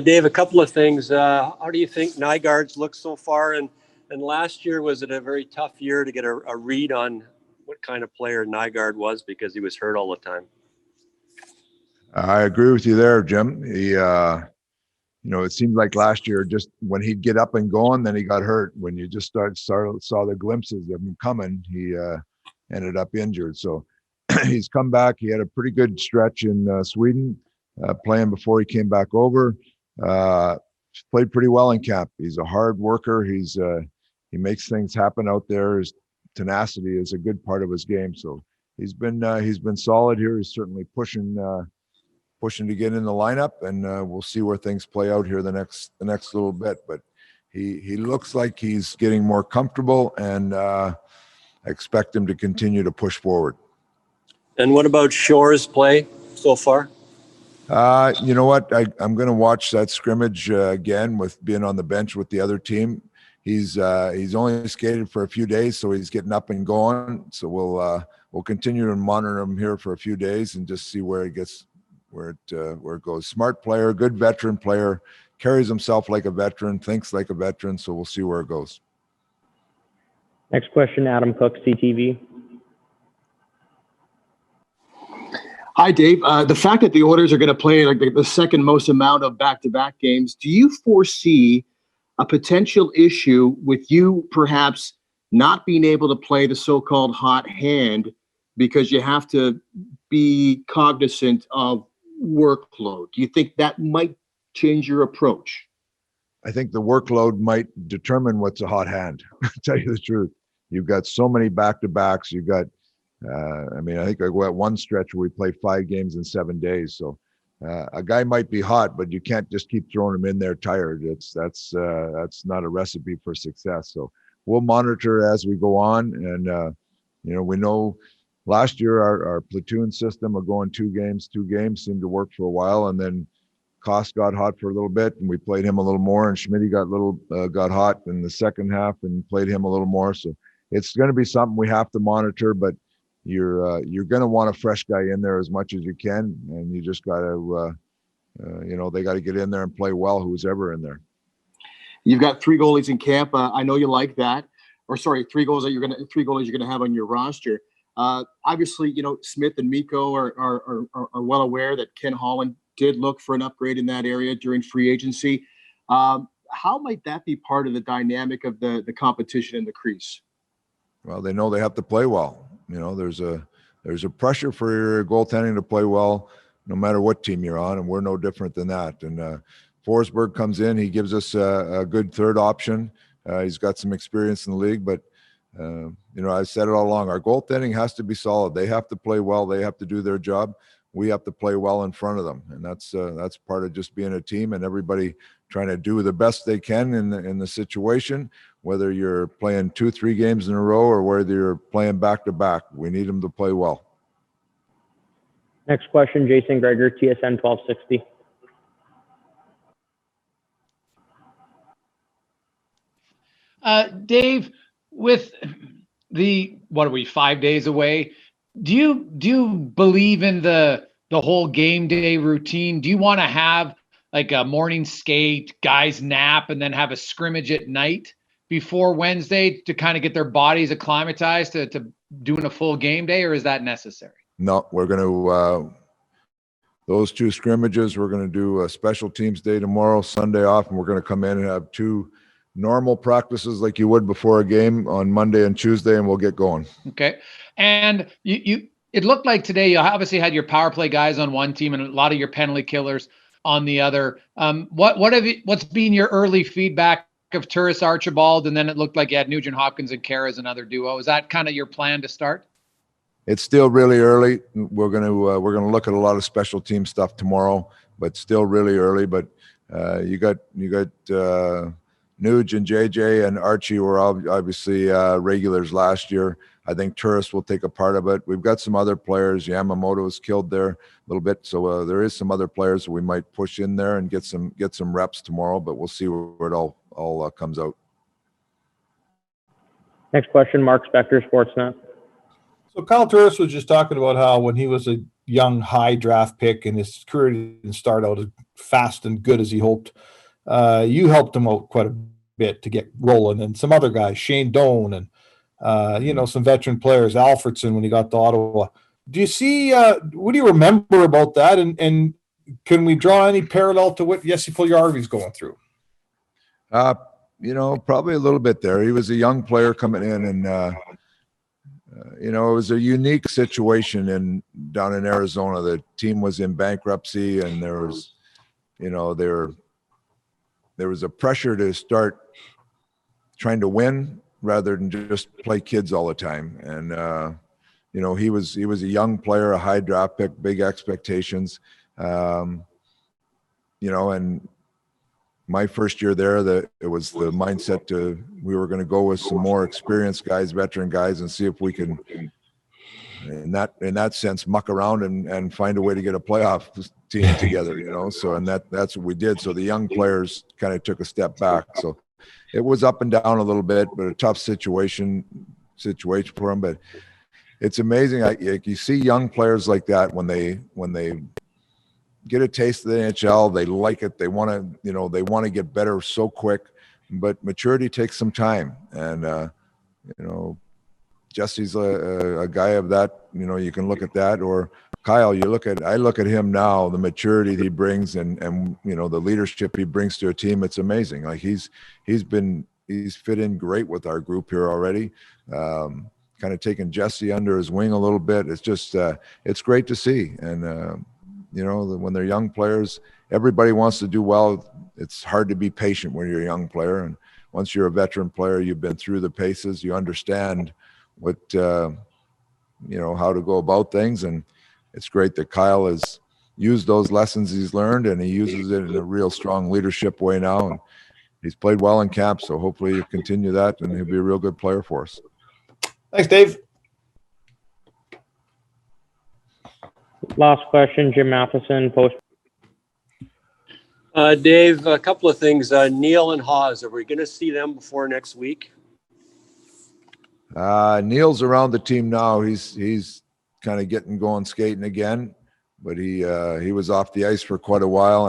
Dave, a couple of things. How do you think Nygaard's look so far? And last year, was it a very tough year to get a read on what kind of player Nygaard was because he was hurt all the time? I agree with you there, Jim. It seemed like last year, just when he'd get up and going, then he got hurt. When you just saw the glimpses of him coming, he ended up injured. So he's come back. He had a pretty good stretch in Sweden, playing before he came back over. Played pretty well in camp. He's a hard worker. He makes things happen out there. His tenacity is a good part of his game. So he's been solid here. He's certainly pushing to get in the lineup, and we'll see where things play out here the next little bit. But he looks like he's getting more comfortable, and I expect him to continue to push forward. And what about Shore's play so far? You know what? I'm going to watch that scrimmage again with being on the bench with the other team. He's only skated for a few days, so he's getting up and going. So we'll continue to monitor him here for a few days and just see where it goes. Smart player, good veteran player, carries himself like a veteran, thinks like a veteran. So we'll see where it goes. Next question, Adam Cook, CTV. Hi, Dave. The fact that the Oilers are going to play like the second most amount of back-to-back games, do you foresee a potential issue with you perhaps not being able to play the so-called hot hand because you have to be cognizant of workload? Do you think that might change your approach? I think the workload might determine what's a hot hand. To tell you the truth, you've got so many back-to-backs. You've got, I think I go at one stretch where we play 5 games in 7 days. So a guy might be hot, but you can't just keep throwing him in there tired. That's not a recipe for success. So we'll monitor as we go on, and we know. Last year, our platoon system of going 2 games seemed to work for a while, and then Koss got hot for a little bit, and we played him a little more, and Schmidt got hot in the second half and played him a little more. So it's going to be something we have to monitor, but you're going to want a fresh guy in there as much as you can, and you just got to, they got to get in there and play well, who's ever in there. You've got 3 goalies in camp. I know you like that. Or sorry, 3 goalies you're going to have on your roster. Obviously, Smith and Mikko are well aware that Ken Holland did look for an upgrade in that area during free agency. How might that be part of the dynamic of the competition in the crease? Well, they know they have to play well. There's a pressure for your goaltending to play well, no matter what team you're on, and we're no different than that. And Forsberg comes in, he gives us a good third option. He's got some experience in the league, but I said it all along. Our goaltending has to be solid. They have to play well. They have to do their job. We have to play well in front of them, and that's part of just being a team and everybody trying to do the best they can in the situation. Whether you're playing 2-3 games in a row or whether you're playing back to back, we need them to play well. Next question, Jason Gregor, TSN 1260. Dave, with the 5 days away, do you believe in the whole game day routine? Do you want to have like a morning skate, guys nap, and then have a scrimmage at night before Wednesday to kind of get their bodies acclimatized to doing a full game day, or is that necessary? No, we're going to those 2 scrimmages. We're going to do a special teams day tomorrow, Sunday off, and we're going to come in and have 2 normal practices like you would before a game on Monday and Tuesday, and we'll get going. Okay. And it looked like today you obviously had your power play guys on one team and a lot of your penalty killers on the other. What's been your early feedback of Turris Archibald? And then it looked like you had Nugent Hopkins and Kara as another duo. Is that kind of your plan to start? It's still really early. We're going to look at a lot of special team stuff tomorrow, but still really early. But you got Nuge and JJ and Archie were obviously regulars last year. I think Turris will take a part of it. We've got some other players. Yamamoto was killed there a little bit, so there is some other players that we might push in there and get some reps tomorrow. But we'll see where it all comes out. Next question, Mark Spector, Sportsnet. So Kyle Turris was just talking about how when he was a young high draft pick, and his career didn't start out as fast and good as he hoped. You helped him out quite a bit to get rolling, and some other guys, Shane Doan, and some veteran players, Alfredson when he got to Ottawa. Do you see? What do you remember about that? And can we draw any parallel to what Jesse Puljujarvi's going through? Probably a little bit there. He was a young player coming in, and it was a unique situation down in Arizona. The team was in bankruptcy, and there was, there was a pressure to start trying to win rather than just play kids all the time. And he was a young player, a high draft pick, big expectations. And my first year there, it was the mindset we were going to go with some more experienced guys, veteran guys, and see if we can, in that sense, muck around and find a way to get a playoff team together. So that's what we did. So the young players kind of took a step back. So it was up and down a little bit, but a tough situation for them. But it's amazing. You see young players like that when they get a taste of the NHL, they like it. They want to get better so quick, but maturity takes some time. And, Jesse's a guy of that, you can look at that. Or Kyle, I look at him now, the maturity he brings and the leadership he brings to a team. It's amazing. Like he's fit in great with our group here already. Kind of taking Jesse under his wing a little bit. It's just, it's great to see. And, when they're young players, everybody wants to do well. It's hard to be patient when you're a young player. And once you're a veteran player, you've been through the paces, you understand what, how to go about things. And it's great that Kyle has used those lessons he's learned, and he uses it in a real strong leadership way now. And he's played well in camp. So hopefully you continue that, and he'll be a real good player for us. Thanks, Dave. Last question, Jim Matheson, Post. Dave, a couple of things. Neil and Haas, are we going to see them before next week? Neil's around the team now. He's kind of getting going skating again, but he was off the ice for quite a while.